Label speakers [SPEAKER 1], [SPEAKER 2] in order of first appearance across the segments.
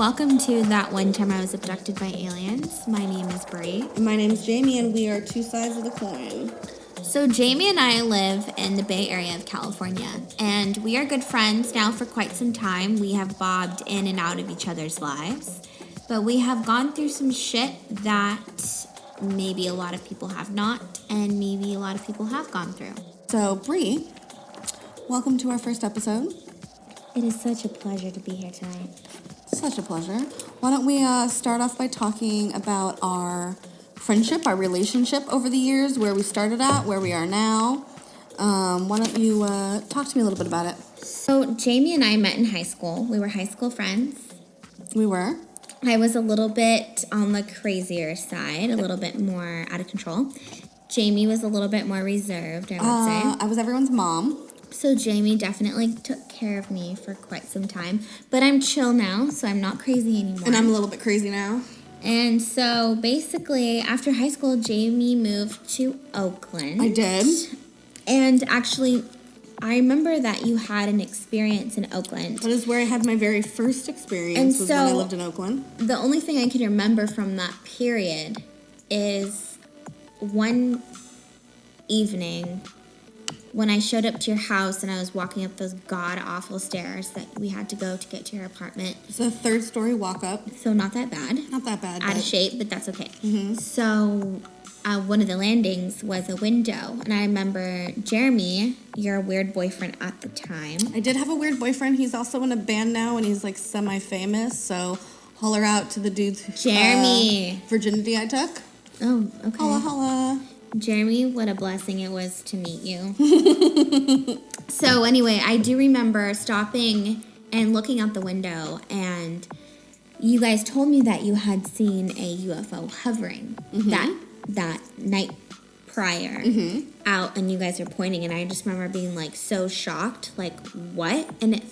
[SPEAKER 1] welcome to That One Time I Was Abducted by Aliens. My name is Brie.
[SPEAKER 2] My name's Jamie, and we are two sides of the coin.
[SPEAKER 1] So Jamie and I live in the Bay Area of California, and we are good friends now for quite some time. We have bobbed in and out of each other's lives, but we have gone through some shit that maybe a lot of people have not, and maybe a lot of people have gone through.
[SPEAKER 2] So, Brie, welcome to our first episode.
[SPEAKER 1] It is such a pleasure to be here tonight.
[SPEAKER 2] Such a pleasure. Why don't we start off by talking about our friendship, our relationship over the years, where we started at, where we are now. Why don't you talk to me a little bit about it?
[SPEAKER 1] So Jamie and I met in high school. We were high school friends.
[SPEAKER 2] We were.
[SPEAKER 1] I was a little bit on the crazier side, a little bit more out of control. Jamie was a little bit more reserved, I would say.
[SPEAKER 2] I was everyone's mom.
[SPEAKER 1] So Jamie definitely took care of me for quite some time. But I'm chill now, so I'm not crazy anymore.
[SPEAKER 2] And I'm a little bit crazy now.
[SPEAKER 1] And so basically, after high school, Jamie moved to Oakland.
[SPEAKER 2] I did.
[SPEAKER 1] And actually, I remember that you had an experience in Oakland.
[SPEAKER 2] That is where I had my very first experience, when I lived in Oakland.
[SPEAKER 1] The only thing I can remember from that period is one evening when I showed up to your house and I was walking up those god-awful stairs that we had to go to get to your apartment.
[SPEAKER 2] It's a third-story walk-up.
[SPEAKER 1] So not that bad.
[SPEAKER 2] Not that bad.
[SPEAKER 1] Out of shape, but that's okay.
[SPEAKER 2] Mm-hmm.
[SPEAKER 1] So one of the landings was a window. And I remember Jeremy, your weird boyfriend at the time.
[SPEAKER 2] I did have a weird boyfriend. He's also in a band now, and he's, like, semi-famous. So holler out to the dudes.
[SPEAKER 1] Jeremy.
[SPEAKER 2] Virginity I took.
[SPEAKER 1] Oh, okay.
[SPEAKER 2] Holla, holla.
[SPEAKER 1] Jeremy, what a blessing it was to meet you. So anyway, I do remember stopping and looking out the window, and you guys told me that you had seen a UFO hovering that night prior out, and you guys were pointing, and I just remember being like so shocked, like what? And it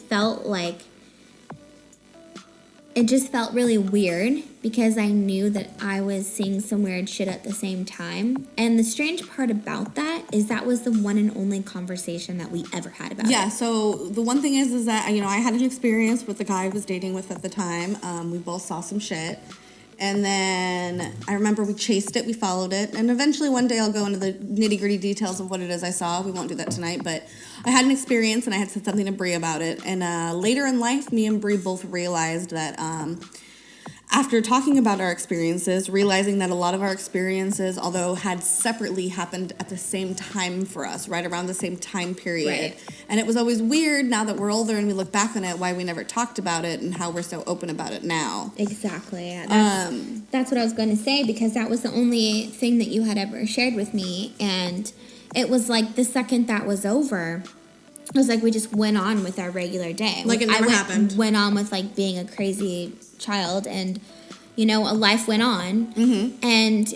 [SPEAKER 1] just felt really weird because I knew that I was seeing some weird shit at the same time. And the strange part about that is that was the one and only conversation that we ever had about it.
[SPEAKER 2] Yeah, so the one thing is that, I had an experience with the guy I was dating with at the time. We both saw some shit. And then I remember we chased it, we followed it. And eventually one day I'll go into the nitty-gritty details of what it is I saw. We won't do that tonight, but I had an experience and I had said something to Brie about it. And later in life, me and Brie both realized that after talking about our experiences, realizing that a lot of our experiences, although had separately happened at the same time for us, right around the same time period.
[SPEAKER 1] Right.
[SPEAKER 2] And it was always weird now that we're older and we look back on it, why we never talked about it and how we're so open about it now.
[SPEAKER 1] Exactly. Yeah, that's what I was going to say, because that was the only thing that you had ever shared with me. And it was like the second that was over, it was like we just went on with our regular day.
[SPEAKER 2] Like it never happened.
[SPEAKER 1] Went on with like being a crazy child, and a life went on. And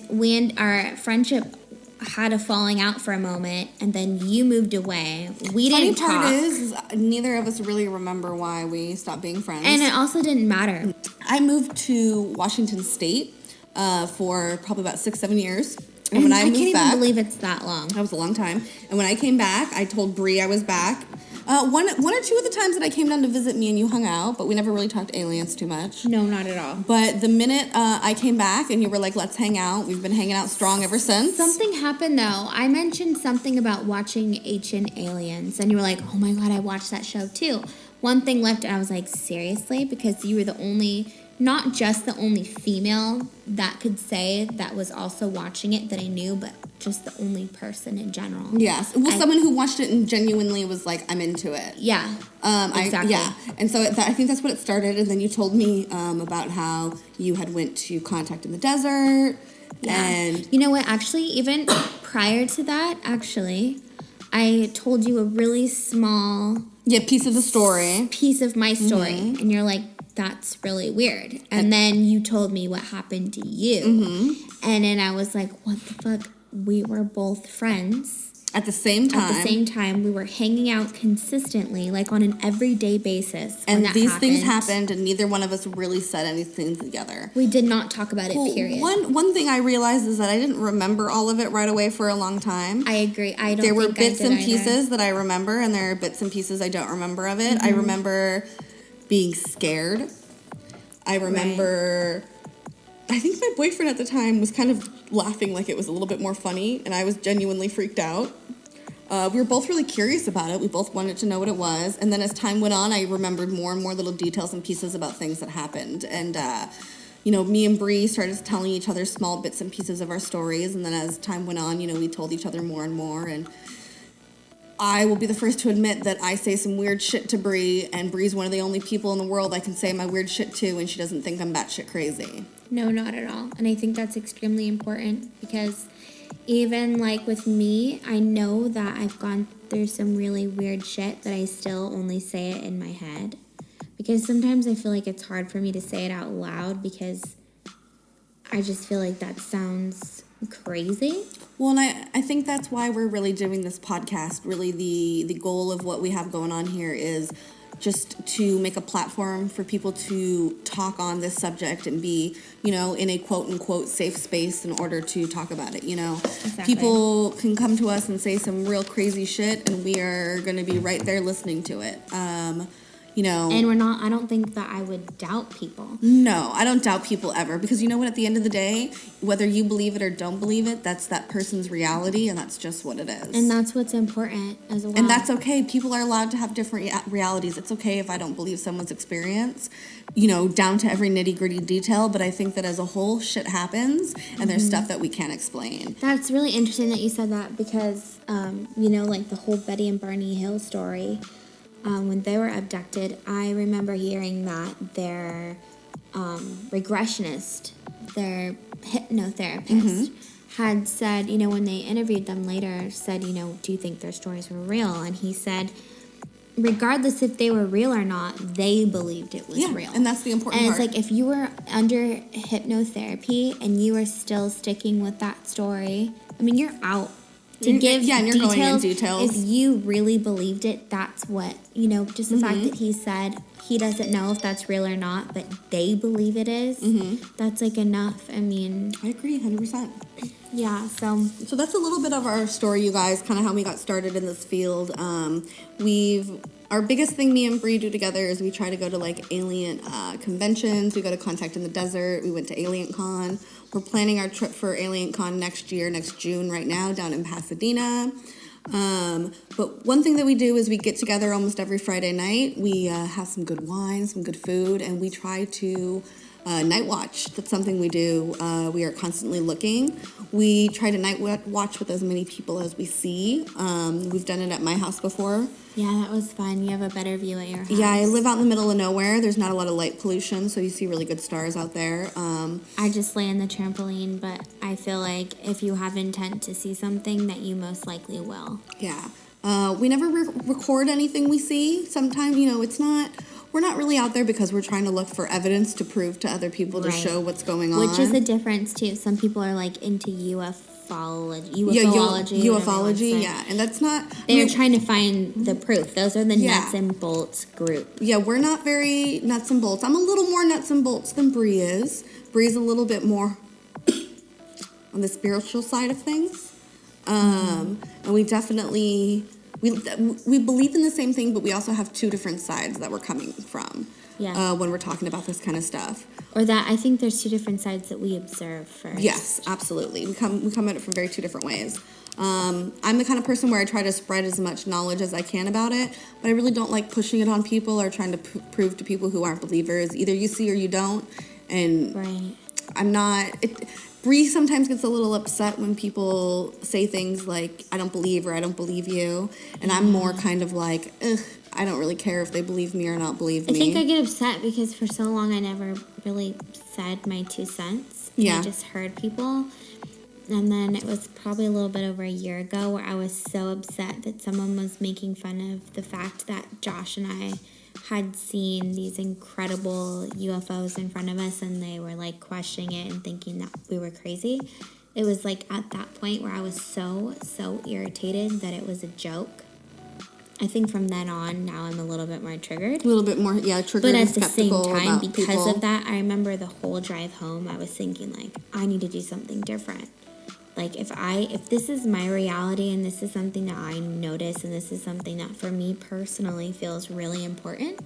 [SPEAKER 1] our friendship had a falling out for a moment, and then you moved away. We didn't talk.
[SPEAKER 2] Funny part is neither of us really remember why we stopped being friends.
[SPEAKER 1] And it also didn't matter.
[SPEAKER 2] I moved to Washington State for probably about 6-7 years. And when I moved
[SPEAKER 1] can't
[SPEAKER 2] back,
[SPEAKER 1] even believe it's that long.
[SPEAKER 2] That was a long time. And when I came back, I told Brie I was back. One or two of the times that I came down to visit me and you hung out, but we never really talked aliens too much.
[SPEAKER 1] No, not at all.
[SPEAKER 2] But the minute I came back and you were like, let's hang out, we've been hanging out strong ever since.
[SPEAKER 1] Something happened, though. I mentioned something about watching Ancient Aliens, and you were like, oh my God, I watched that show too. One thing left, and I was like, seriously? Because you were the only, not just the only female that could say that was also watching it that I knew, but just the only person in general.
[SPEAKER 2] Yes. Well, someone who watched it and genuinely was like, I'm into it.
[SPEAKER 1] Yeah. Exactly.
[SPEAKER 2] And so I think that's what it started. And then you told me about how you had went to Contact in the Desert.
[SPEAKER 1] Yeah.
[SPEAKER 2] And
[SPEAKER 1] you know what? Actually, even prior to that, I told you a really small
[SPEAKER 2] piece of the story.
[SPEAKER 1] Piece of my story. And you're like, that's really weird. And then you told me what happened to you. And then I was like, what the fuck? We were both friends.
[SPEAKER 2] At the same time.
[SPEAKER 1] We were hanging out consistently, like on an everyday basis.
[SPEAKER 2] And these things happened, and neither one of us really said anything together.
[SPEAKER 1] We did not talk about it, period.
[SPEAKER 2] One thing I realized is that I didn't remember all of it right away for a long time.
[SPEAKER 1] I agree.
[SPEAKER 2] There were bits and pieces that I remember, and there are bits and pieces I don't remember of it. I remember being scared. I remember, I think my boyfriend at the time was kind of laughing like it was a little bit more funny, and I was genuinely freaked out. We were both really curious about it. We both wanted to know what it was. And then as time went on, I remembered more and more little details and pieces about things that happened. And, me and Bree started telling each other small bits and pieces of our stories. And then as time went on, we told each other more and more. And I will be the first to admit that I say some weird shit to Bree, and Bree's one of the only people in the world I can say my weird shit to, and she doesn't think I'm batshit crazy.
[SPEAKER 1] No, not at all. And I think that's extremely important because even like with me, I know that I've gone through some really weird shit, but I still only say it in my head. Because sometimes I feel like it's hard for me to say it out loud because I just feel like that sounds crazy.
[SPEAKER 2] Well, and I think that's why we're really doing this podcast. Really, the goal of what we have going on here is just to make a platform for people to talk on this subject and be, in a quote-unquote safe space in order to talk about it,
[SPEAKER 1] Exactly.
[SPEAKER 2] People can come to us and say some real crazy shit, and we are going to be right there listening to it. And
[SPEAKER 1] I don't think that I would doubt people.
[SPEAKER 2] No, I don't doubt people ever, because you know what, at the end of the day, whether you believe it or don't believe it, that's that person's reality, and that's just what it is.
[SPEAKER 1] And that's what's important as well.
[SPEAKER 2] And that's okay. People are allowed to have different realities. It's okay if I don't believe someone's experience, down to every nitty-gritty detail, but I think that as a whole, shit happens, and there's stuff that we can't explain.
[SPEAKER 1] That's really interesting that you said that because, like the whole Betty and Barney Hill story, when they were abducted, I remember hearing that their regressionist, their hypnotherapist, had said, when they interviewed them later, said, do you think their stories were real? And he said, regardless if they were real or not, they believed it was real.
[SPEAKER 2] And that's the important part.
[SPEAKER 1] And it's like if you were under hypnotherapy and you were still sticking with that story, I mean, you're out. To give
[SPEAKER 2] and you're
[SPEAKER 1] details,
[SPEAKER 2] going in details.
[SPEAKER 1] If you really believed it, that's what, just the fact that he said he doesn't know if that's real or not, but they believe it is, that's like enough. I mean,
[SPEAKER 2] I agree 100%.
[SPEAKER 1] Yeah, so
[SPEAKER 2] that's a little bit of our story, you guys, kind of how we got started in this field. Our biggest thing me and Bree do together is we try to go to like alien conventions. We go to Contact in the Desert. We went to Alien Con. We're planning our trip for Alien Con next June right now, down in Pasadena. But one thing that we do is we get together almost every Friday night. We have some good wine, some good food, and we try to night watch. That's something we do. We are constantly looking. We try to night watch with as many people as we see. We've done it at my house before.
[SPEAKER 1] Yeah, that was fun. You have a better view at your house.
[SPEAKER 2] Yeah, I live out in the middle of nowhere. There's not a lot of light pollution, so you see really good stars out there.
[SPEAKER 1] I just lay on the trampoline, but I feel like if you have intent to see something, that you most likely will.
[SPEAKER 2] Yeah. We never record anything we see. Sometimes, we're not really out there because we're trying to look for evidence to prove to other people to show what's going on.
[SPEAKER 1] Which is a difference, too. Some people are, like, into ufology.
[SPEAKER 2] Ufology, yeah. And that's not...
[SPEAKER 1] They're trying to find the proof. Those are the nuts and bolts group.
[SPEAKER 2] Yeah, we're not very nuts and bolts. I'm a little more nuts and bolts than Bree is. Bree's a little bit more on the spiritual side of things. And we definitely... We believe in the same thing, but we also have two different sides that we're coming from when we're talking about this kind of stuff.
[SPEAKER 1] Or that I think there's two different sides that we observe first.
[SPEAKER 2] Yes, absolutely. We come at it from very two different ways. I'm the kind of person where I try to spread as much knowledge as I can about it, but I really don't like pushing it on people or trying to prove to people who aren't believers. Either you see or you don't. And I'm not... Bree sometimes gets a little upset when people say things like, I don't believe or I don't believe you. And I'm more kind of like, ugh, I don't really care if they believe me or not believe me.
[SPEAKER 1] I think I get upset because for so long I never really said my 2 cents.
[SPEAKER 2] Yeah.
[SPEAKER 1] I just heard people. And then it was probably a little bit over a year ago where I was so upset that someone was making fun of the fact that Josh and I had seen these incredible UFOs in front of us, and they were like questioning it and thinking that we were crazy. It was like at that point where I was so irritated that it was a joke. I think from then on, now I'm a little bit more triggered.
[SPEAKER 2] A little bit more, triggered.
[SPEAKER 1] But
[SPEAKER 2] and
[SPEAKER 1] at the same time, because
[SPEAKER 2] people.
[SPEAKER 1] of that, I remember the whole drive home, I was thinking like, I need to do something different. Like if this is my reality and this is something that I notice and this is something that for me personally feels really important,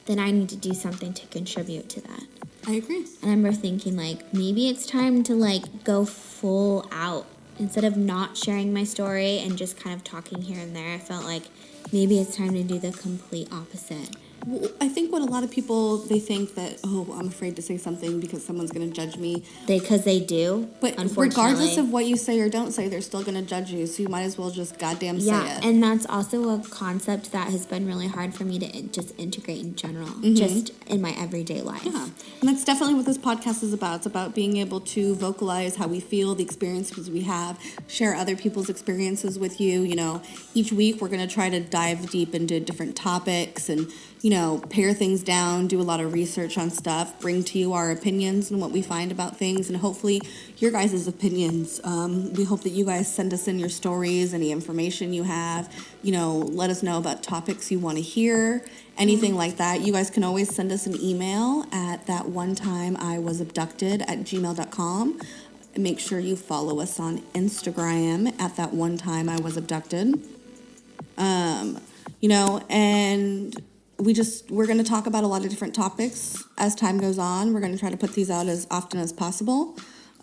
[SPEAKER 1] then I need to do something to contribute to that.
[SPEAKER 2] I agree.
[SPEAKER 1] And I remember thinking, like, maybe it's time to, like, go full out. Instead of not sharing my story and just kind of talking here and there, I felt like maybe it's time to do the complete opposite.
[SPEAKER 2] Well, I think what a lot of people, they think that, oh, I'm afraid to say something because someone's going to judge me.
[SPEAKER 1] Because they do,
[SPEAKER 2] but regardless of what you say or don't say, they're still going to judge you, so you might as well just goddamn say it.
[SPEAKER 1] Yeah, and that's also a concept that has been really hard for me to just integrate in general, just in my everyday life.
[SPEAKER 2] Yeah, and that's definitely what this podcast is about. It's about being able to vocalize how we feel, the experiences we have, share other people's experiences with you. You know, each week we're going to try to dive deep into different topics and, you know, pare things down, do a lot of research on stuff, bring to you our opinions and what we find about things, and hopefully your guys' opinions. We hope that you guys send us in your stories, any information you have, you know, let us know about topics you want to hear, anything like that. You guys can always send us an email at thatonetimeIwasabducted@gmail.com. Make sure you follow us on Instagram at thatonetimeIwasabducted. You know, and we're going to talk about a lot of different topics as time goes on. We're going to try to put these out as often as possible.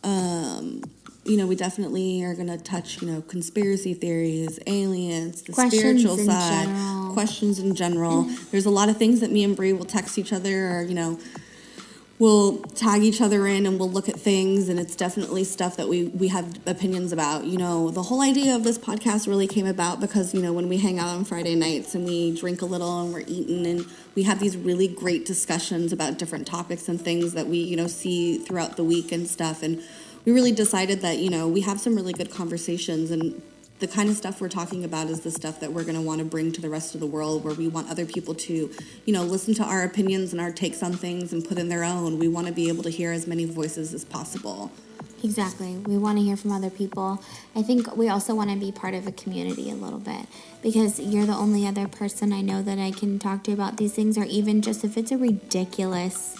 [SPEAKER 2] You know, we definitely are going to touch, you know, conspiracy theories, aliens, the spiritual side, questions in general. There's a lot of things that me and Bree will text each other, or, you know, we'll tag each other in and we'll look at things, and it's definitely stuff that we have opinions about. You know, the whole idea of this podcast really came about because, you know, when we hang out on Friday nights and we drink a little and we're eating and we have these really great discussions about different topics and things that we, you know, see throughout the week and stuff, and we really decided that, you know, we have some really good conversations, and the kind of stuff we're talking about is the stuff that we're going to want to bring to the rest of the world, where we want other people to, you know, listen to our opinions and our takes on things and put in their own. We want to be able to hear as many voices as possible.
[SPEAKER 1] Exactly. We want to hear from other people. I think we also want to be part of a community a little bit, because you're the only other person I know that I can talk to about these things, or even just if it's a ridiculous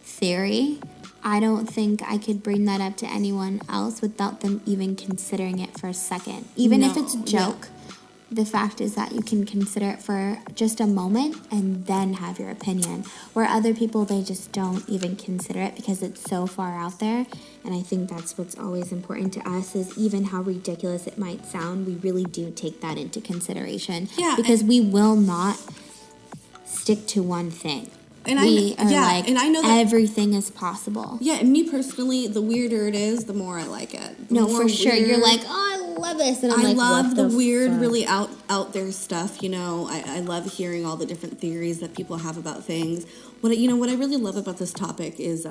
[SPEAKER 1] theory, I don't think I could bring that up to anyone else without them even considering it for a second. Even if it's a joke, the fact is that you can consider it for just a moment and then have your opinion. Where other people, they just don't even consider it because it's so far out there. And I think that's what's always important to us, is even how ridiculous it might sound, we really do take that into consideration. Yeah, because we will not stick to one thing. And and I know that everything is possible.
[SPEAKER 2] Yeah, and me personally, the weirder it is, the more I like it.
[SPEAKER 1] No, for sure. You're like, oh, I love this, and
[SPEAKER 2] I love the weird, really out there stuff. You know, I love hearing all the different theories that people have about things. What I really love about this topic is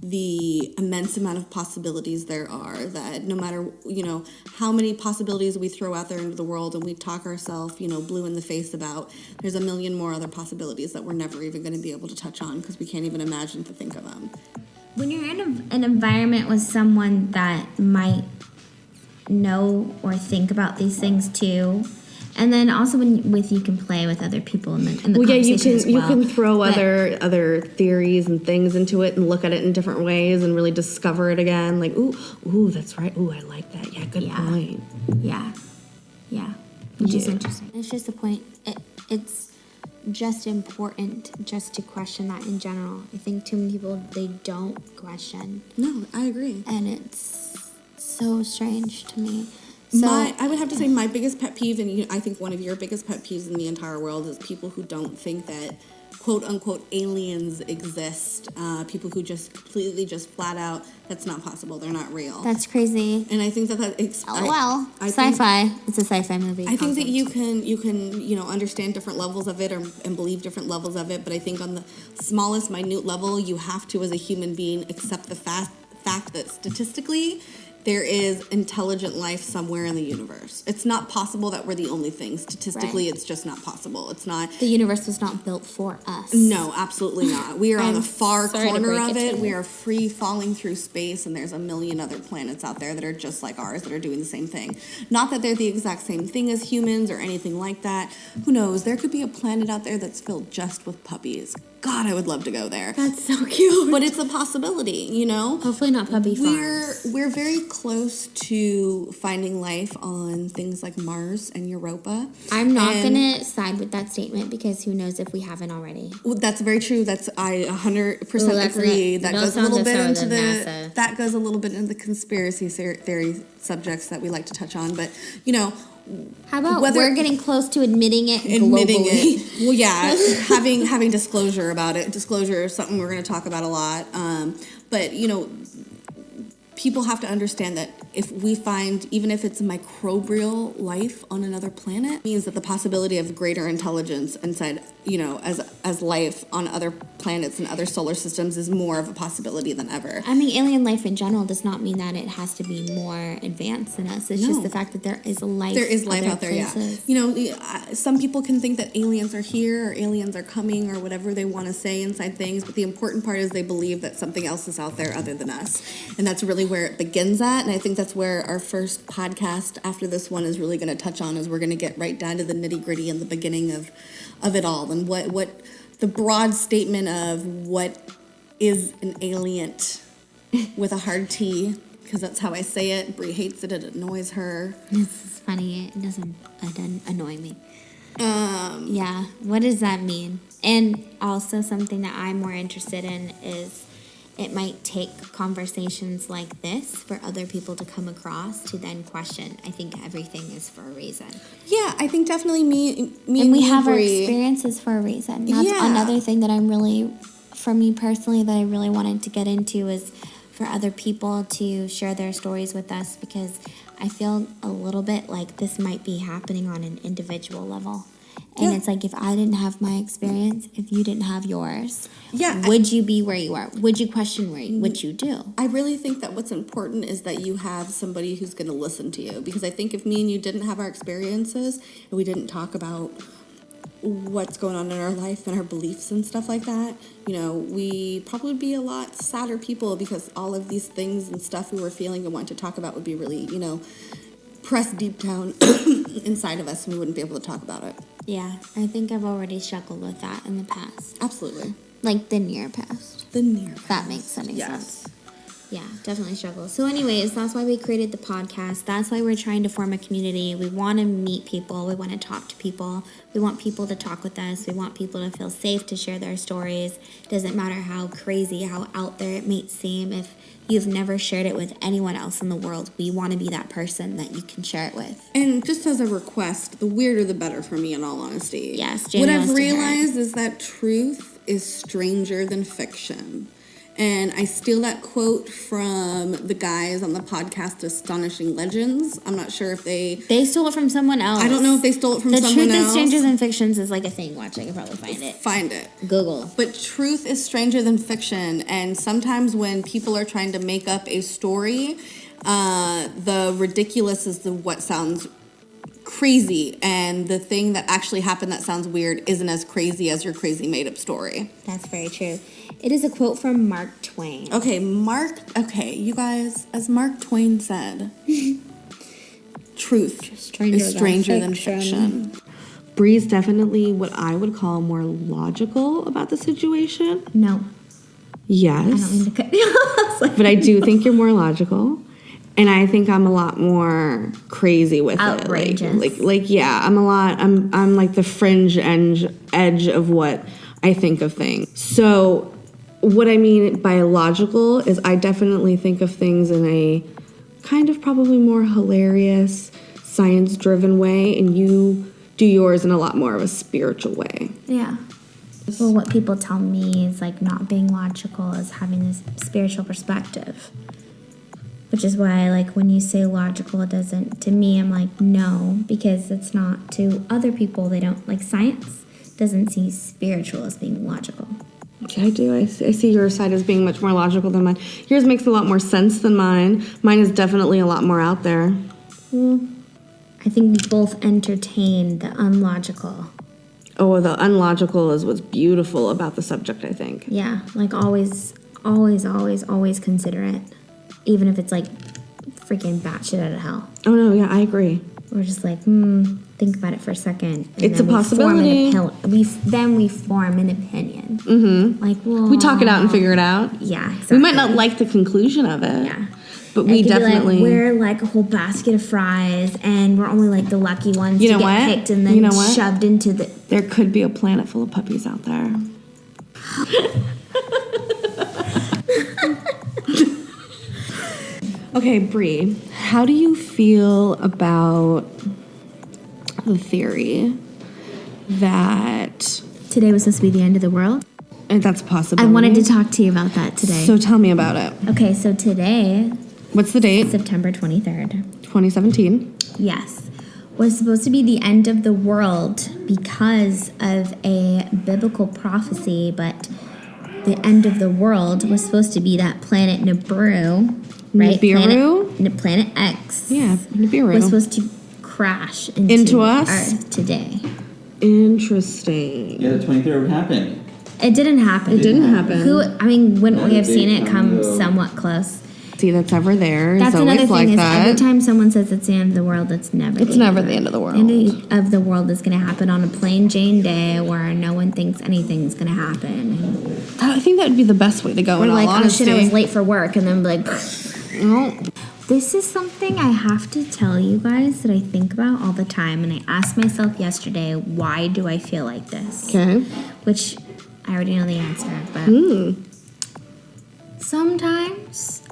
[SPEAKER 2] the immense amount of possibilities there are, that no matter, you know, how many possibilities we throw out there into the world and we talk ourselves, you know, blue in the face about, there's a million more other possibilities that we're never even going to be able to touch on because we can't even imagine to think of them.
[SPEAKER 1] When you're in an environment with someone that might know or think about these things too, and then also you can play with other people in the conversation as well.
[SPEAKER 2] You can throw other theories and things into it and look at it in different ways and really discover it again. Like, ooh, that's right. Ooh, I like that. Yeah, good point.
[SPEAKER 1] Yeah. Which is interesting. It's just the point. It's just important just to question that in general. I think too many people, they don't question.
[SPEAKER 2] No, I agree.
[SPEAKER 1] And it's so strange to me. So,
[SPEAKER 2] I would have to say my biggest pet peeve, and I think one of your biggest pet peeves in the entire world, is people who don't think that quote-unquote aliens exist. People who just completely, just flat out, that's not possible. They're not real.
[SPEAKER 1] That's crazy.
[SPEAKER 2] And I think that
[SPEAKER 1] LOL. Sci-fi. It's a sci-fi movie.
[SPEAKER 2] I think that you can you know, understand different levels of it and believe different levels of it, but I think on the smallest, minute level, you have to, as a human being, accept the fact that statistically, there is intelligent life somewhere in the universe. It's not possible that we're the only thing. Statistically, It's just not possible. It's not.
[SPEAKER 1] The universe was not built for us.
[SPEAKER 2] No, absolutely not. We are on the far corner of it. We are free falling through space, and there's a million other planets out there that are just like ours that are doing the same thing. Not that they're the exact same thing as humans or anything like that. Who knows? There could be a planet out there that's filled just with puppies. God, I would love to go there.
[SPEAKER 1] That's so cute.
[SPEAKER 2] But it's a possibility, you know?
[SPEAKER 1] Hopefully not puppy farms.
[SPEAKER 2] We're very close to finding life on things like Mars and Europa.
[SPEAKER 1] I'm not going to side with that statement because who knows if we haven't already.
[SPEAKER 2] Well, that's very true. I 100% agree. That goes a little bit into NASA. That goes a little bit into the conspiracy theory subjects that we like to touch on. But, you know,
[SPEAKER 1] how about we're getting close to admitting it globally?
[SPEAKER 2] Well, yeah, having disclosure about it. Disclosure is something we're going to talk about a lot. But, you know, people have to understand that if we find, even if it's microbial life on another planet, it means that the possibility of greater intelligence inside, you know, as life on other planets and other solar systems is more of a possibility than ever.
[SPEAKER 1] I mean, alien life in general does not mean that it has to be more advanced than us. It's just the fact that there is life.
[SPEAKER 2] There is life out there, places. Yeah. You know, some people can think that aliens are here or aliens are coming or whatever they want to say inside things, but the important part is they believe that something else is out there other than us. And that's really where it begins at, and I think that's where our first podcast after this one is really going to touch on, is we're going to get right down to the nitty-gritty and the beginning of it all, and what the broad statement of what is an alien with a hard T, because that's how I say it. Brie hates it. It annoys her.
[SPEAKER 1] This is funny. It doesn't annoy me. Yeah, what does that mean? And also something that I'm more interested in is it might take conversations like this for other people to come across to then question. I think everything is for a reason.
[SPEAKER 2] Yeah, I think definitely me
[SPEAKER 1] and we have our experiences for a reason. That's another thing that I'm really, for me personally, that I really wanted to get into is for other people to share their stories with us, because I feel a little bit like this might be happening on an individual level. And it's like, if I didn't have my experience, if you didn't have yours, would you be where you are? Would you question what you do?
[SPEAKER 2] I really think that what's important is that you have somebody who's going to listen to you. Because I think if me and you didn't have our experiences and we didn't talk about what's going on in our life and our beliefs and stuff like that, you know, we probably be a lot sadder people, because all of these things and stuff we were feeling and wanting to talk about would be really, you know, pressed deep down inside of us, and we wouldn't be able to talk about it.
[SPEAKER 1] Yeah, I think I've already struggled with that in the past.
[SPEAKER 2] Absolutely.
[SPEAKER 1] Like the near past.
[SPEAKER 2] The near past.
[SPEAKER 1] That makes any sense. Yeah, definitely struggle. So anyways, that's why we created the podcast. That's why we're trying to form a community. We want to meet people. We want to talk to people. We want people to talk with us. We want people to feel safe to share their stories. Doesn't matter how crazy, how out there it may seem. If you've never shared it with anyone else in the world, we want to be that person that you can share it with.
[SPEAKER 2] And just as a request, the weirder the better for me, in all honesty.
[SPEAKER 1] Yes, Jane.
[SPEAKER 2] What I've realized is that truth is stranger than fiction. And I steal that quote from the guys on the podcast Astonishing Legends. I'm not sure if they
[SPEAKER 1] stole it from someone else.
[SPEAKER 2] I don't know if they stole it from someone else.
[SPEAKER 1] The truth is stranger than fictions is like a thing. Watch, I can probably find it.
[SPEAKER 2] Google. But truth is stranger than fiction. And sometimes when people are trying to make up a story, the ridiculous is what sounds crazy, and the thing that actually happened that sounds weird isn't as crazy as your crazy made-up story.
[SPEAKER 1] That's very true. It is a quote from Mark Twain.
[SPEAKER 2] Okay, you guys, as Mark Twain said, truth is stranger than fiction. Bree's definitely what I would call more logical about the situation.
[SPEAKER 1] No.
[SPEAKER 2] Yes.
[SPEAKER 1] I don't mean to cut you off.
[SPEAKER 2] But I do think you're more logical. And I think I'm a lot more crazy with
[SPEAKER 1] outrageous.
[SPEAKER 2] it. Like, I'm like the fringe edge of what I think of things. So what I mean by logical is I definitely think of things in a kind of probably more hilarious, science-driven way, and you do yours in a lot more of a spiritual way.
[SPEAKER 1] Yeah. Well, what people tell me is like not being logical is having this spiritual perspective. Which is why, like, when you say logical, it doesn't, to me, I'm like, no, because it's not. To other people, they don't, like, science doesn't see spiritual as being logical.
[SPEAKER 2] Okay, I do. I see your side as being much more logical than mine. Yours makes a lot more sense than mine. Mine is definitely a lot more out there.
[SPEAKER 1] Well, I think we both entertain the unlogical.
[SPEAKER 2] Oh, the unlogical is what's beautiful about the subject, I think.
[SPEAKER 1] Yeah, like, always consider it. Even if it's like freaking batshit out of hell.
[SPEAKER 2] Oh no, yeah, I agree.
[SPEAKER 1] We're just like, think think about it for a second. And
[SPEAKER 2] It's a
[SPEAKER 1] then
[SPEAKER 2] possibility.
[SPEAKER 1] Then we form an opinion. Mm-hmm. Like, well,
[SPEAKER 2] we talk it out and figure it out.
[SPEAKER 1] Yeah, exactly.
[SPEAKER 2] We might not like the conclusion of it.
[SPEAKER 1] Yeah.
[SPEAKER 2] But we definitely...
[SPEAKER 1] we're like a whole basket of fries, and we're only like the lucky ones to get picked and then shoved into the...
[SPEAKER 2] There could be a planet full of puppies out there. Okay, Bree, how do you feel about the theory that...
[SPEAKER 1] Today was supposed to be the end of the world?
[SPEAKER 2] And that's possible.
[SPEAKER 1] I wanted to talk to you about that today.
[SPEAKER 2] So tell me about it.
[SPEAKER 1] Okay, so today...
[SPEAKER 2] What's the date?
[SPEAKER 1] September 23rd.
[SPEAKER 2] 2017.
[SPEAKER 1] Yes. Was supposed to be the end of the world because of a biblical prophecy, but the end of the world was supposed to be that planet Nibiru, right?
[SPEAKER 2] Nibiru?
[SPEAKER 1] Planet X.
[SPEAKER 2] Yeah, Nibiru.
[SPEAKER 1] Was supposed to crash
[SPEAKER 2] into us?
[SPEAKER 1] Earth today.
[SPEAKER 2] Interesting.
[SPEAKER 3] Yeah, the 23rd happened.
[SPEAKER 1] It didn't happen.
[SPEAKER 2] It didn't happen.
[SPEAKER 1] Wouldn't we have seen it come somewhat close?
[SPEAKER 2] See, that's ever there.
[SPEAKER 1] That's
[SPEAKER 2] it's
[SPEAKER 1] another
[SPEAKER 2] always
[SPEAKER 1] thing
[SPEAKER 2] like
[SPEAKER 1] is
[SPEAKER 2] that.
[SPEAKER 1] every time someone says it's the end of the world, it's never
[SPEAKER 2] the end of the world.
[SPEAKER 1] The end of the world is going to happen on a plain Jane day where no one thinks anything's going to happen.
[SPEAKER 2] I think that would be the best way to go.
[SPEAKER 1] We're
[SPEAKER 2] in
[SPEAKER 1] like,
[SPEAKER 2] all
[SPEAKER 1] oh
[SPEAKER 2] honesty.
[SPEAKER 1] shit, I was late for work, and then like,
[SPEAKER 2] No.
[SPEAKER 1] This is something I have to tell you guys that I think about all the time, and I asked myself yesterday, why do I feel like this?
[SPEAKER 2] Okay.
[SPEAKER 1] Which I already know the answer, but sometimes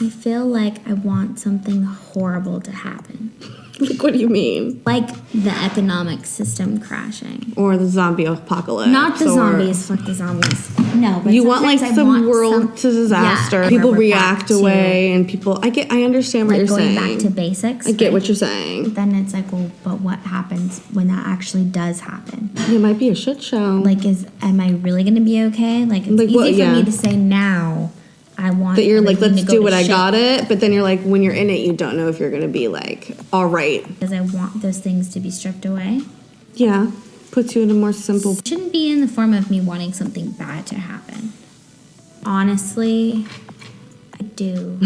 [SPEAKER 1] I feel like I want something horrible to happen.
[SPEAKER 2] Like, what do you mean?
[SPEAKER 1] Like the economic system crashing.
[SPEAKER 2] Or the zombie apocalypse.
[SPEAKER 1] Not the zombies, fuck the zombies. No, but
[SPEAKER 2] you want like
[SPEAKER 1] sometimes I
[SPEAKER 2] some
[SPEAKER 1] want
[SPEAKER 2] world to disaster.
[SPEAKER 1] Yeah,
[SPEAKER 2] People
[SPEAKER 1] we're
[SPEAKER 2] react
[SPEAKER 1] back to,
[SPEAKER 2] away, and people. I understand what
[SPEAKER 1] like
[SPEAKER 2] you're
[SPEAKER 1] going
[SPEAKER 2] saying.
[SPEAKER 1] back to basics.
[SPEAKER 2] I get
[SPEAKER 1] right?
[SPEAKER 2] what you're saying.
[SPEAKER 1] Then it's like, well, but what happens when that actually does happen?
[SPEAKER 2] It might be a shit show.
[SPEAKER 1] Like, am I really going to be okay? Like, it's
[SPEAKER 2] Like,
[SPEAKER 1] easy
[SPEAKER 2] what-
[SPEAKER 1] for
[SPEAKER 2] yeah.
[SPEAKER 1] me to say now. I want
[SPEAKER 2] that you're like,
[SPEAKER 1] everything
[SPEAKER 2] let's
[SPEAKER 1] to go
[SPEAKER 2] do
[SPEAKER 1] to
[SPEAKER 2] it. I
[SPEAKER 1] shit
[SPEAKER 2] got it. But then you're like, when you're in it, you don't know if you're gonna be like, all right.
[SPEAKER 1] because I want those things to be stripped away.
[SPEAKER 2] Yeah, puts you in a more simple.
[SPEAKER 1] It shouldn't be in the form of me wanting something bad to happen. Honestly, I do.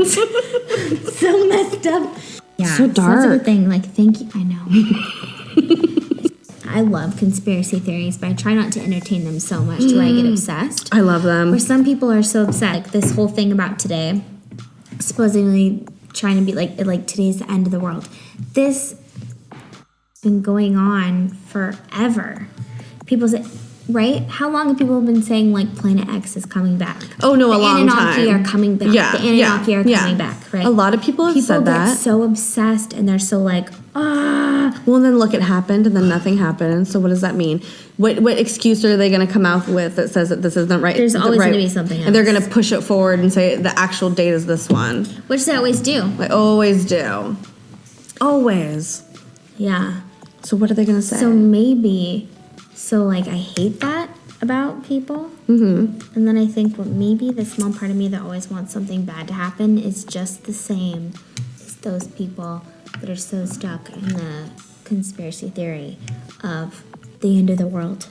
[SPEAKER 1] So messed up. Yeah,
[SPEAKER 2] So
[SPEAKER 1] that's a
[SPEAKER 2] dark.
[SPEAKER 1] good thing. Like, thank you. I know. I love conspiracy theories, but I try not to entertain them so much till I get obsessed.
[SPEAKER 2] I love them.
[SPEAKER 1] Where some people are so upset. Like this whole thing about today, supposedly trying to be like today's the end of the world. This has been going on forever. People say, right? How long have people been saying like Planet X is coming back?
[SPEAKER 2] Oh no, a long
[SPEAKER 1] The
[SPEAKER 2] time.
[SPEAKER 1] Anunnaki are coming back.
[SPEAKER 2] Yeah,
[SPEAKER 1] The Anunnaki are coming back, right?
[SPEAKER 2] A lot of people have said
[SPEAKER 1] People get
[SPEAKER 2] that.
[SPEAKER 1] so obsessed and they're so like,
[SPEAKER 2] Well, and then look, it happened, and then nothing happened. So what does that mean? What excuse are they going to come out with that says that this isn't right?
[SPEAKER 1] There's always
[SPEAKER 2] right?
[SPEAKER 1] gonna be something
[SPEAKER 2] and they're
[SPEAKER 1] else.
[SPEAKER 2] going to push it forward and say the actual date is this one.
[SPEAKER 1] which they always do.
[SPEAKER 2] I always do. Always.
[SPEAKER 1] Yeah.
[SPEAKER 2] So what are they going to say?
[SPEAKER 1] So maybe, like I hate that about people. Mm-hmm. And then I think, well, maybe the small part of me that always wants something bad to happen is just the same as those people that are so stuck in the conspiracy theory of the end of the world.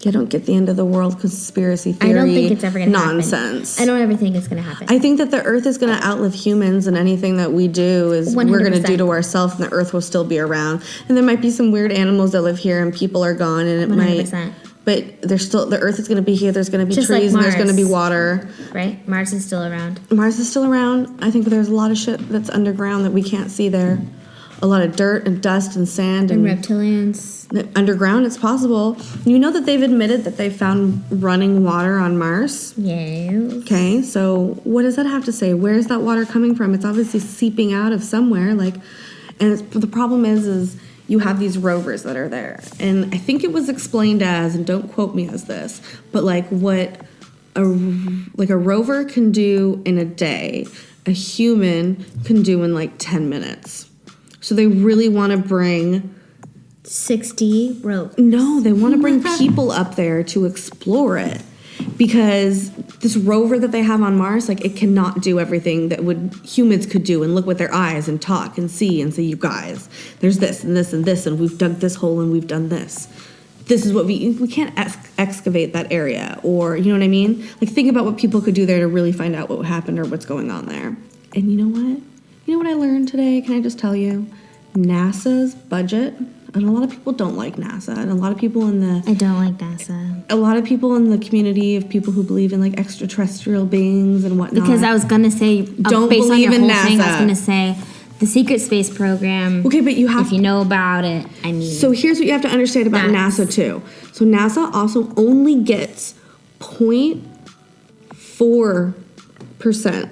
[SPEAKER 2] I don't get the end of the world conspiracy theory.
[SPEAKER 1] I don't think it's ever going to happen.
[SPEAKER 2] Nonsense.
[SPEAKER 1] I don't ever think it's going to happen.
[SPEAKER 2] I think that the Earth is going to outlive humans, and anything that we do is we're going to do
[SPEAKER 1] 100%.
[SPEAKER 2] to ourselves, and the Earth will still be around. And there might be some weird animals that live here, and people are gone, and it
[SPEAKER 1] 100%.
[SPEAKER 2] might. But there's still the Earth is going to be here. There's going to be
[SPEAKER 1] Just like
[SPEAKER 2] trees, and there's going to be
[SPEAKER 1] Mars.
[SPEAKER 2] water.
[SPEAKER 1] Right? Mars is still around.
[SPEAKER 2] Mars is still around. I think there's a lot of shit that's underground that we can't see there. A lot of dirt and dust and sand
[SPEAKER 1] And
[SPEAKER 2] and
[SPEAKER 1] reptilians.
[SPEAKER 2] underground. It's possible. You know that they've admitted that they found running water on Mars.
[SPEAKER 1] Yes.
[SPEAKER 2] Okay, so what does that have to say? Where's that water coming from? It's obviously seeping out of somewhere. The problem is you have these rovers that are there, and I think it was explained as, and don't quote me as this, but like what a rover can do in a day, a human can do in like 10 minutes. So they really want to bring
[SPEAKER 1] 60 ropes.
[SPEAKER 2] No, they want to bring people up there to explore it, because this rover that they have on Mars, like, it cannot do everything that humans could do and look with their eyes and talk and see and say, you guys, there's this and this and this, and we've dug this hole and we've done this. This is what we can't excavate that area, or, you know what I mean? Like, think about what people could do there to really find out what happened or what's going on there. And you know what? You know what I learned today? Can I just tell you? NASA's budget and a lot of people don't like NASA, and a lot of people in the
[SPEAKER 1] I don't like NASA.
[SPEAKER 2] a lot of people in the community of people who believe in like extraterrestrial beings and whatnot.
[SPEAKER 1] Because I was gonna say,
[SPEAKER 2] Don't
[SPEAKER 1] based on
[SPEAKER 2] believe
[SPEAKER 1] your
[SPEAKER 2] in
[SPEAKER 1] whole thing, I was
[SPEAKER 2] NASA.
[SPEAKER 1] gonna say the secret space program.
[SPEAKER 2] Okay, but you have
[SPEAKER 1] if you know about it, I mean.
[SPEAKER 2] So here's what you have to understand about
[SPEAKER 1] That's-
[SPEAKER 2] NASA too. So NASA also only gets 0.4%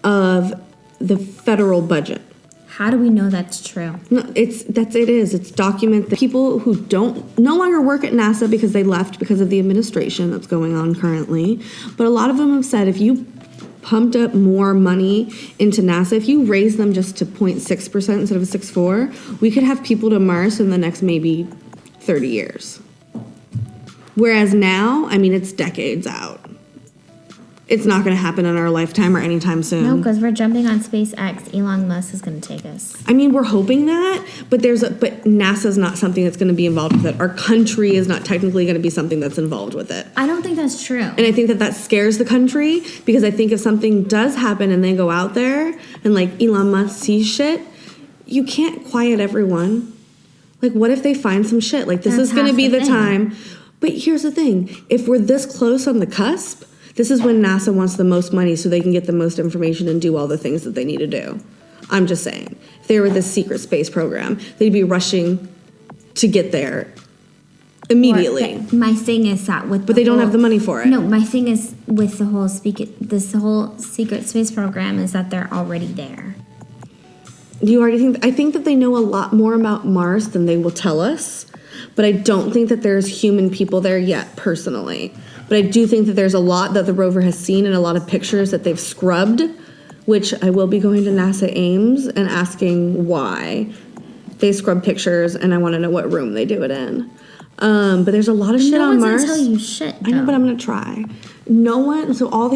[SPEAKER 2] of the federal budget.
[SPEAKER 1] How do we know that's true?
[SPEAKER 2] No, it's documented. The people who no longer work at NASA because they left because of the administration that's going on currently. But a lot of them have said if you pumped up more money into NASA, if you raise them just to 0.6% instead of a 6.4%, we could have people to Mars in the next maybe 30 years. Whereas now, I mean, it's decades out. It's not going to happen in our lifetime or anytime soon.
[SPEAKER 1] No, because we're jumping on SpaceX. Elon Musk is going to take us.
[SPEAKER 2] I mean, we're hoping that, but but NASA's not something that's going to be involved with it. Our country is not technically going to be something that's involved with it.
[SPEAKER 1] I don't think that's true.
[SPEAKER 2] And I think that scares the country because I think if something does happen and they go out there and like Elon Musk sees shit, you can't quiet everyone. Like, what if they find some shit? Like, this is going to be the time. But here's the thing. If we're this close on the cusp, this is when NASA wants the most money so they can get the most information and do all the things that they need to do. I'm just saying. If they were this secret space program, they'd be rushing to get there immediately.
[SPEAKER 1] My thing is that
[SPEAKER 2] but they don't have the money for it.
[SPEAKER 1] No, my thing is with the whole secret space program is that they're already there.
[SPEAKER 2] You already think? I think that they know a lot more about Mars than they will tell us, but I don't think that there's human people there yet, personally. But I do think that there's a lot that the rover has seen and a lot of pictures that they've scrubbed, which I will be going to NASA Ames and asking why they scrub pictures, and I want to know what room they do it in. But there's a lot of shit on Mars.
[SPEAKER 1] No one's gonna tell you shit, though.
[SPEAKER 2] I know, but I'm gonna try. No one. So so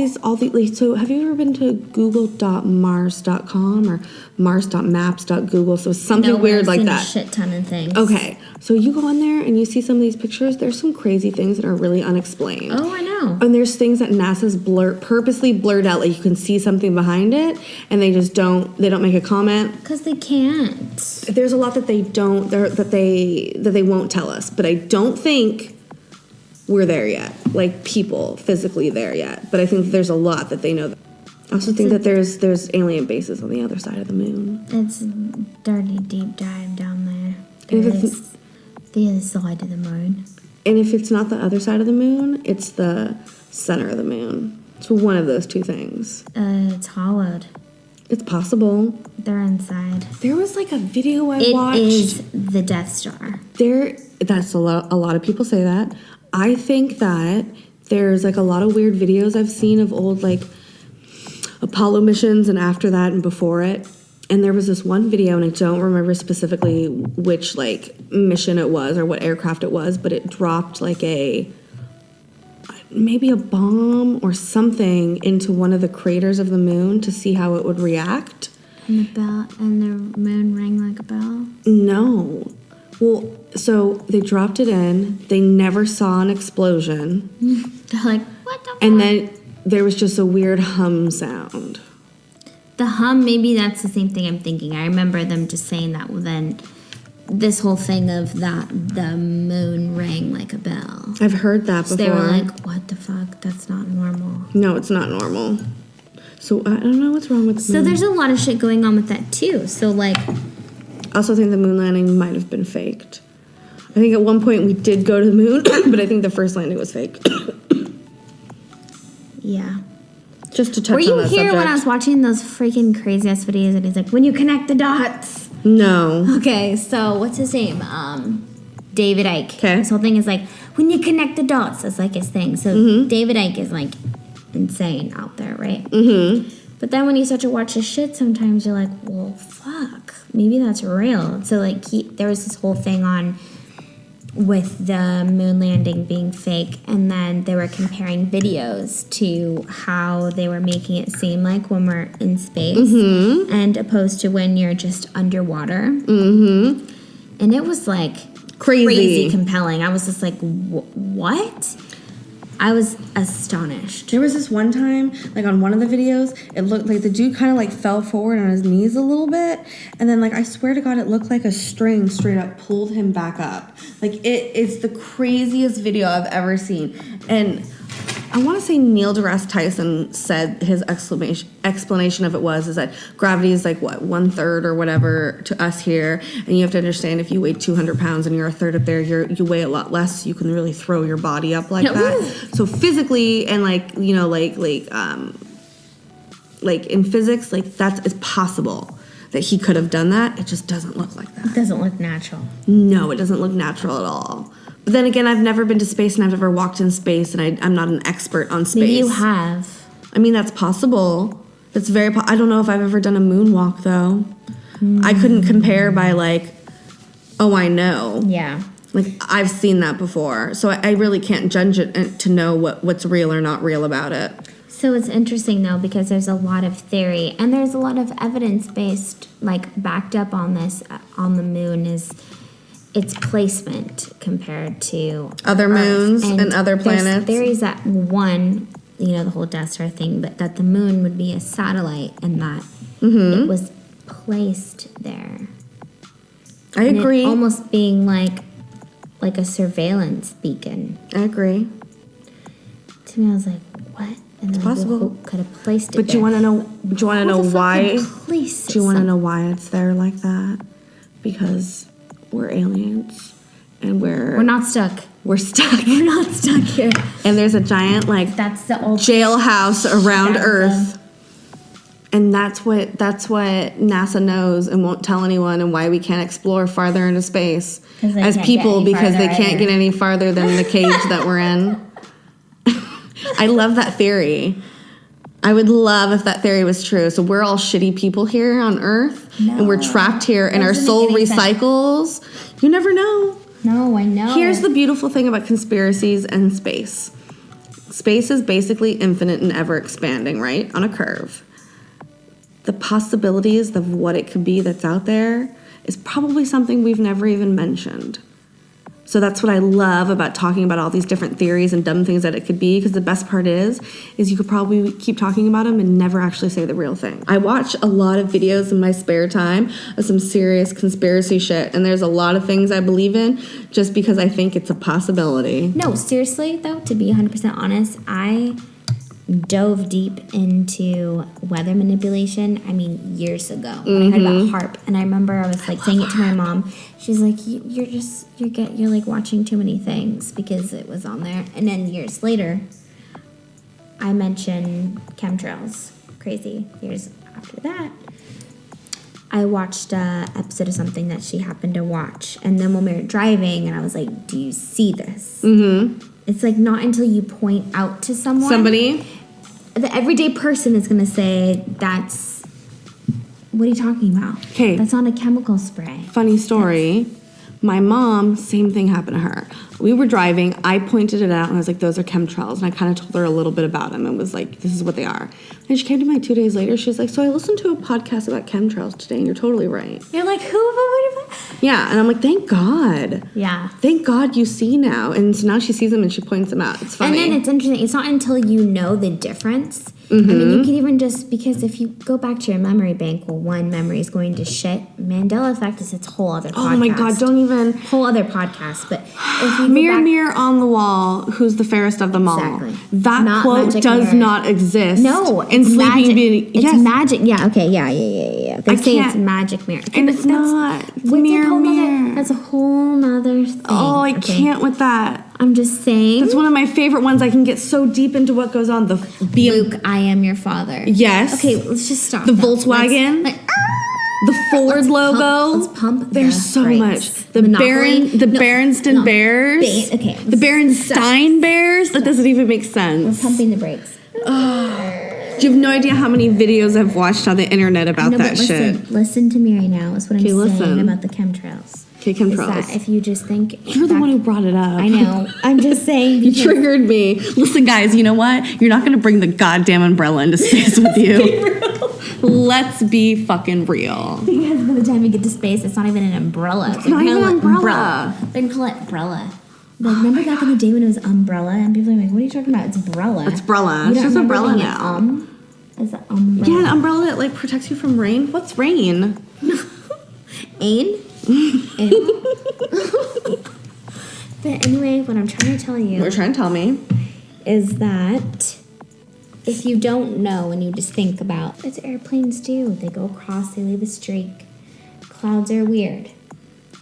[SPEAKER 2] have you ever been to google.mars.com or mars.maps.google? So something weird like that.
[SPEAKER 1] A shit ton of things.
[SPEAKER 2] Okay, so you go in there and you see some of these pictures. There's some crazy things that are really unexplained.
[SPEAKER 1] Oh, I know.
[SPEAKER 2] And there's things that NASA's purposely blurred out, like you can see something behind it, and they just don't make a comment
[SPEAKER 1] because they can't.
[SPEAKER 2] There's a lot that they don't that they won't tell us, but I don't think we're there yet, like people physically there yet. But I think there's a lot that they know. I also think that there's alien bases on the other side of the moon.
[SPEAKER 1] It's a dirty deep dive down there.
[SPEAKER 2] And if
[SPEAKER 1] It's the other side of the moon.
[SPEAKER 2] And if it's not the other side of the moon, it's the center of the moon. It's one of those two things.
[SPEAKER 1] It's hollowed.
[SPEAKER 2] It's possible.
[SPEAKER 1] They're inside.
[SPEAKER 2] There was like a video I watched.
[SPEAKER 1] It is the Death Star.
[SPEAKER 2] That's a lot of people say that. I think that there's like a lot of weird videos I've seen of old like Apollo missions and after that and before it. And there was this one video, and I don't remember specifically which like mission it was or what aircraft it was, but it dropped like maybe a bomb or something into one of the craters of the moon to see how it would react.
[SPEAKER 1] And the moon rang like a bell?
[SPEAKER 2] No. Well, so they dropped it in. They never saw an explosion.
[SPEAKER 1] They're like, what the fuck?
[SPEAKER 2] And then there was just a weird hum sound.
[SPEAKER 1] The hum, maybe that's the same thing I'm thinking. I remember them just saying that. Well, then this whole thing of that the moon rang like a bell.
[SPEAKER 2] I've heard that before.
[SPEAKER 1] So they were like, what the fuck? That's not normal.
[SPEAKER 2] No, it's not normal. So I don't know what's wrong with the moon.
[SPEAKER 1] So there's a lot of shit going on with that too. So like...
[SPEAKER 2] I also think the moon landing might have been faked. I think at one point we did go to the moon, but I think the first landing was fake.
[SPEAKER 1] Yeah.
[SPEAKER 2] Just to touch
[SPEAKER 1] Were
[SPEAKER 2] on
[SPEAKER 1] you
[SPEAKER 2] that
[SPEAKER 1] here
[SPEAKER 2] subject.
[SPEAKER 1] when I was watching those freaking crazy ass videos and he's like, when you connect the dots?
[SPEAKER 2] No.
[SPEAKER 1] Okay, so what's his name? David Icke.
[SPEAKER 2] Okay.
[SPEAKER 1] His whole thing is like, when you connect the dots, that's like his thing. So David Icke is like insane out there, right? Mm-hmm. But then when you start to watch his shit, sometimes you're like, well, fuck, maybe that's real. So like there was this whole thing on with the moon landing being fake, and then they were comparing videos to how they were making it seem like when we're in space and opposed to when you're just underwater. Mm-hmm. And it was like crazy compelling. I was just like, what? I was astonished.
[SPEAKER 2] There was this one time, like on one of the videos, it looked like the dude kind of like fell forward on his knees a little bit, and then like I swear to God, it looked like a string straight up pulled him back up. Like it is the craziest video I've ever seen. And I want to say Neil deGrasse Tyson said his explanation of it is that gravity is like what, 1/3 or whatever to us here, and you have to understand if you weigh 200 pounds and you're a third up there, you weigh a lot less. You can really throw your body up like that. So physically and like in physics, like that is possible that he could have done that. It just doesn't look like that.
[SPEAKER 1] It doesn't look natural.
[SPEAKER 2] No, it doesn't look natural at all. But then again, I've never been to space and I've never walked in space, and I'm not an expert on space.
[SPEAKER 1] Maybe you have.
[SPEAKER 2] I mean, that's possible. That's very I don't know if I've ever done a moonwalk, though. I couldn't compare by, like, oh, I know.
[SPEAKER 1] Yeah.
[SPEAKER 2] Like, I've seen that before. So I really can't judge it to know what's real or not real about it.
[SPEAKER 1] So it's interesting, though, because there's a lot of theory, and there's a lot of evidence-based, like, backed up on this, on the moon is its placement compared to
[SPEAKER 2] other moons
[SPEAKER 1] Earth.
[SPEAKER 2] And other planets.
[SPEAKER 1] There's theories that one, the whole Death Star thing, but that the moon would be a satellite and that it was placed there.
[SPEAKER 2] I agree.
[SPEAKER 1] Almost being like a surveillance beacon.
[SPEAKER 2] I agree.
[SPEAKER 1] To me, I was like, what? And
[SPEAKER 2] it's possible.
[SPEAKER 1] Who could have placed it
[SPEAKER 2] but
[SPEAKER 1] there?
[SPEAKER 2] Do you want to know why?
[SPEAKER 1] Do
[SPEAKER 2] you want to know why it's there like that? Because we're aliens, and we're
[SPEAKER 1] not stuck.
[SPEAKER 2] We're stuck.
[SPEAKER 1] We're not stuck here.
[SPEAKER 2] And there's a giant
[SPEAKER 1] that's the old
[SPEAKER 2] jailhouse around Earth, and that's what NASA knows and won't tell anyone, and why we can't explore farther into space as people because they can't get any farther than the cage that we're in. I love that theory. I would love if that theory was true. So we're all shitty people here on Earth, and we're trapped here, and our soul recycles. You never know.
[SPEAKER 1] No, I know.
[SPEAKER 2] Here's the beautiful thing about conspiracies and space. Space is basically infinite and ever expanding, right? On a curve. The possibilities of what it could be that's out there is probably something we've never even mentioned. So that's what I love about talking about all these different theories and dumb things that it could be, because the best part is you could probably keep talking about them and never actually say the real thing. I watch a lot of videos in my spare time of some serious conspiracy shit, and there's a lot of things I believe in just because I think it's a possibility.
[SPEAKER 1] No, seriously, though, to be 100% honest, I dove deep into weather manipulation, years ago. When I heard about HARP, and I remember I was like saying it to my mom. She's like, you're like watching too many things because it was on there. And then years later, I mentioned chemtrails. Crazy. Years after that, I watched an episode of something that she happened to watch. And then when we were driving, and I was like, do you see this? Mm-hmm. It's like not until you point out to somebody, the everyday person is going to say, that's, what are you talking about?
[SPEAKER 2] Okay.
[SPEAKER 1] That's not a chemical spray.
[SPEAKER 2] Funny story. My mom, same thing happened to her. We were driving. I pointed it out, and I was like, those are chemtrails. And I kind of told her a little bit about them and was like, this is what they are. And she came to me 2 days later. She's like, so I listened to a podcast about chemtrails today, and you're totally right.
[SPEAKER 1] You're like, who?
[SPEAKER 2] Yeah, and I'm like, thank God.
[SPEAKER 1] Yeah.
[SPEAKER 2] Thank God you see now. And so now she sees them, and she points them out. It's funny.
[SPEAKER 1] And then it's interesting. It's not until you know the difference. You can even just, because if you go back to your memory bank, well, one memory is going to shit. Mandela effect is its whole other podcast.
[SPEAKER 2] Oh my God, don't even.
[SPEAKER 1] Whole other podcast. But if you
[SPEAKER 2] Mirror on the wall, who's the fairest of them all?
[SPEAKER 1] Exactly.
[SPEAKER 2] That
[SPEAKER 1] Not
[SPEAKER 2] quote does not exist.
[SPEAKER 1] No,
[SPEAKER 2] in
[SPEAKER 1] it's
[SPEAKER 2] Sleeping
[SPEAKER 1] magic.
[SPEAKER 2] Beauty.
[SPEAKER 1] It's
[SPEAKER 2] yes.
[SPEAKER 1] magic. Yeah, okay, yeah. They say it's magic mirror. Okay,
[SPEAKER 2] and it's not. Mirror.
[SPEAKER 1] That's a whole nother thing.
[SPEAKER 2] Oh, I can't with that.
[SPEAKER 1] I'm just saying.
[SPEAKER 2] That's one of my favorite ones. I can get so deep into what goes on.
[SPEAKER 1] Luke, I am your father.
[SPEAKER 2] Yes.
[SPEAKER 1] Okay, let's just stop.
[SPEAKER 2] The Volkswagen. The Ford logo.
[SPEAKER 1] Let's pump.
[SPEAKER 2] There's so
[SPEAKER 1] brakes.
[SPEAKER 2] much. The Berenstain Bears.
[SPEAKER 1] Okay.
[SPEAKER 2] The Berenstain Bears. That doesn't even make sense.
[SPEAKER 1] We're pumping the brakes.
[SPEAKER 2] You have no idea how many videos I've watched on the internet about that shit.
[SPEAKER 1] Listen to me right now. Is what I'm saying about the chemtrails.
[SPEAKER 2] Okay, chemtrails.
[SPEAKER 1] Is that if you just think...
[SPEAKER 2] You're the one who brought it up.
[SPEAKER 1] I know. I'm just saying...
[SPEAKER 2] You triggered me. Listen, guys, you know what? You're not going to bring the goddamn umbrella into space with you. Let's be fucking real.
[SPEAKER 1] Because by the time you get to space, it's not even an umbrella.
[SPEAKER 2] It's not even an umbrella.
[SPEAKER 1] They can call it umbrella. Like, remember back in the day when it was umbrella? And people are like, what are you talking about? It's umbrella.
[SPEAKER 2] It's umbrella.
[SPEAKER 1] You
[SPEAKER 2] It's
[SPEAKER 1] don't
[SPEAKER 2] just
[SPEAKER 1] remember
[SPEAKER 2] umbrella
[SPEAKER 1] being
[SPEAKER 2] now.
[SPEAKER 1] Is it umbrella?
[SPEAKER 2] Yeah, an umbrella that like protects you from rain. What's rain?
[SPEAKER 1] Ain? But anyway, what I'm trying to tell you.
[SPEAKER 2] What you're trying to tell me
[SPEAKER 1] is that if you don't know and you just think about, as airplanes do, they go across, they leave a streak. Clouds are weird.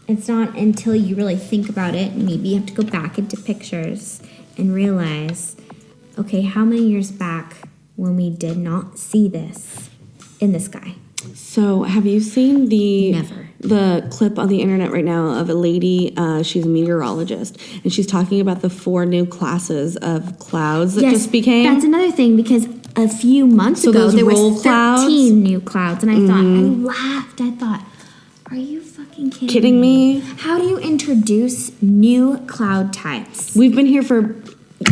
[SPEAKER 1] It's not until you really think about it, maybe you have to go back into pictures and realize, okay, how many years back when we did not see this in the sky?
[SPEAKER 2] So, have you seen
[SPEAKER 1] Never.
[SPEAKER 2] the clip on the internet right now of a lady? She's a meteorologist, and she's talking about the 4 new classes of clouds that just became.
[SPEAKER 1] That's another thing, because a few months ago
[SPEAKER 2] those
[SPEAKER 1] there
[SPEAKER 2] roll
[SPEAKER 1] was 13
[SPEAKER 2] clouds?
[SPEAKER 1] new clouds, and I thought, I laughed. I thought, are you fucking
[SPEAKER 2] Kidding me?
[SPEAKER 1] How do you introduce new cloud types?
[SPEAKER 2] We've been here for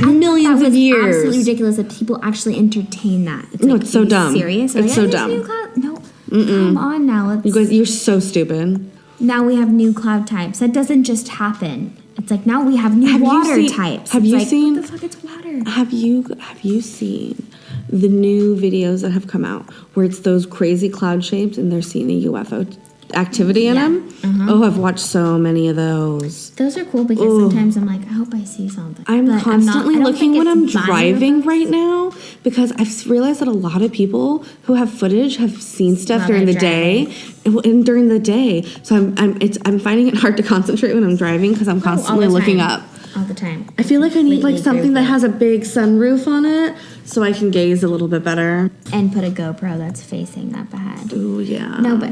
[SPEAKER 2] millions of years.
[SPEAKER 1] Absolutely ridiculous that people actually entertain that.
[SPEAKER 2] No, it's so
[SPEAKER 1] are you
[SPEAKER 2] dumb.
[SPEAKER 1] Serious?
[SPEAKER 2] It's so
[SPEAKER 1] "There's
[SPEAKER 2] dumb."
[SPEAKER 1] New cloud? No, come on now. Let's.
[SPEAKER 2] You guys, you're so stupid.
[SPEAKER 1] Now we have new cloud types. That doesn't just happen. It's like now we have new water types.
[SPEAKER 2] Have
[SPEAKER 1] It's
[SPEAKER 2] you
[SPEAKER 1] like,
[SPEAKER 2] seen?
[SPEAKER 1] What the fuck? It's water.
[SPEAKER 2] Have you seen the new videos that have come out where it's those crazy cloud shapes and they're seeing a UFO activity in them? Oh, I've watched so many of those.
[SPEAKER 1] Those are cool because sometimes I'm like, I hope I see something.
[SPEAKER 2] I'm
[SPEAKER 1] But
[SPEAKER 2] constantly
[SPEAKER 1] I don't
[SPEAKER 2] looking
[SPEAKER 1] think
[SPEAKER 2] when I'm
[SPEAKER 1] it's
[SPEAKER 2] driving
[SPEAKER 1] binoculars.
[SPEAKER 2] right now because I've realized that a lot of people who have footage have seen stuff
[SPEAKER 1] While
[SPEAKER 2] during the
[SPEAKER 1] they're
[SPEAKER 2] day and during the day. So I'm finding it hard to concentrate when I'm driving because I'm constantly
[SPEAKER 1] all the
[SPEAKER 2] looking
[SPEAKER 1] time.
[SPEAKER 2] up.
[SPEAKER 1] All the time.
[SPEAKER 2] I feel like I need like
[SPEAKER 1] Completely
[SPEAKER 2] something
[SPEAKER 1] agree
[SPEAKER 2] that
[SPEAKER 1] with
[SPEAKER 2] has a big sunroof on it so I can gaze a little bit better.
[SPEAKER 1] And put a GoPro that's facing up ahead.
[SPEAKER 2] Ooh, yeah.
[SPEAKER 1] No, but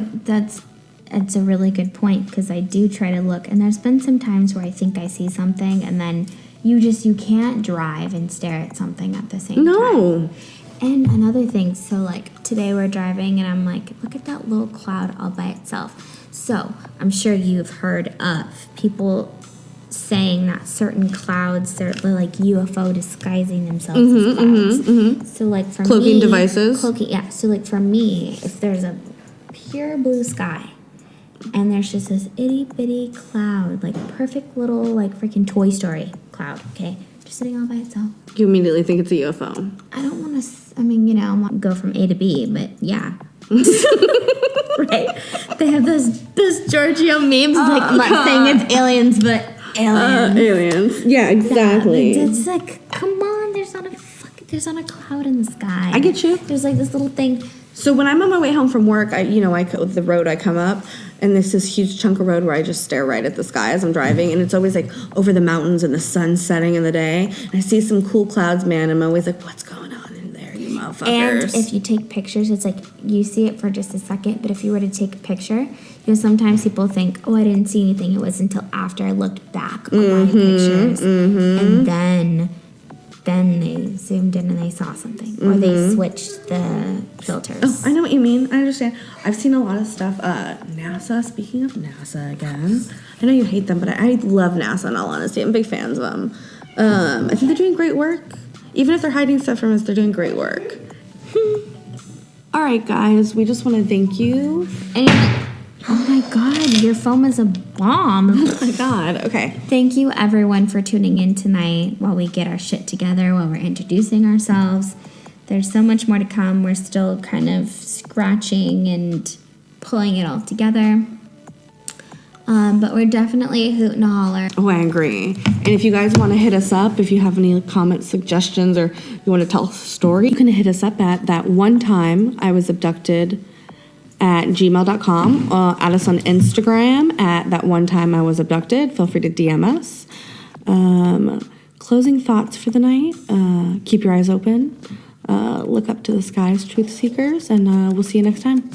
[SPEAKER 1] it's a really good point because I do try to look, and there's been some times where I think I see something, and then you can't drive and stare at something at the same time.
[SPEAKER 2] No.
[SPEAKER 1] And another thing, so like today we're driving, and I'm like, look at that little cloud all by itself. So I'm sure you've heard of people saying that certain clouds, they're like UFO disguising themselves as clouds. So like for
[SPEAKER 2] Cloaking
[SPEAKER 1] me,
[SPEAKER 2] devices?
[SPEAKER 1] Yeah. So like for me, if there's a pure blue sky and there's just this itty bitty cloud, like perfect little like freaking Toy Story cloud, okay, just sitting all by itself.
[SPEAKER 2] You immediately think it's a UFO.
[SPEAKER 1] I don't want to. I mean, I want to go from A to B, but yeah. Right. They have those Giorgio memes. Like, I'm not saying it's aliens, but aliens.
[SPEAKER 2] Aliens. Yeah, exactly.
[SPEAKER 1] It's like, come on, there's not a cloud in the sky.
[SPEAKER 2] I get you.
[SPEAKER 1] There's like this little thing.
[SPEAKER 2] So when I'm on my way home from work, the road I come up, and there's this huge chunk of road where I just stare right at the sky as I'm driving, and it's always like over the mountains and the sun setting in the day. And I see some cool clouds, man. I'm always like, what's going on in there, you motherfuckers?
[SPEAKER 1] And if you take pictures, it's like you see it for just a second, but if you were to take a picture, sometimes people think, oh, I didn't see anything. It was until after I looked back on my pictures, and then they zoomed in and they saw something, or they switched the filters.
[SPEAKER 2] Oh, I know what you mean. I understand. I've seen a lot of stuff. NASA, speaking of NASA again, I know you hate them, but I love NASA in all honesty. I'm big fans of them. I think they're doing great work. Even if they're hiding stuff from us, they're doing great work. All right, guys, we just want to thank you.
[SPEAKER 1] And oh my God, your phone is a bomb.
[SPEAKER 2] Oh my God, okay.
[SPEAKER 1] Thank you, everyone, for tuning in tonight while we get our shit together, while we're introducing ourselves. There's so much more to come. We're still kind of scratching and pulling it all together. But we're definitely a hoot and a holler.
[SPEAKER 2] Oh, I agree. And if you guys want to hit us up, if you have any comments, suggestions, or you want to tell a story, you can hit us up at that one time I was abducted at gmail.com. Add us on Instagram at that one time I was abducted. Feel free to DM us. Closing thoughts for the night. Keep your eyes open. Look up to the skies, truth seekers, and we'll see you next time.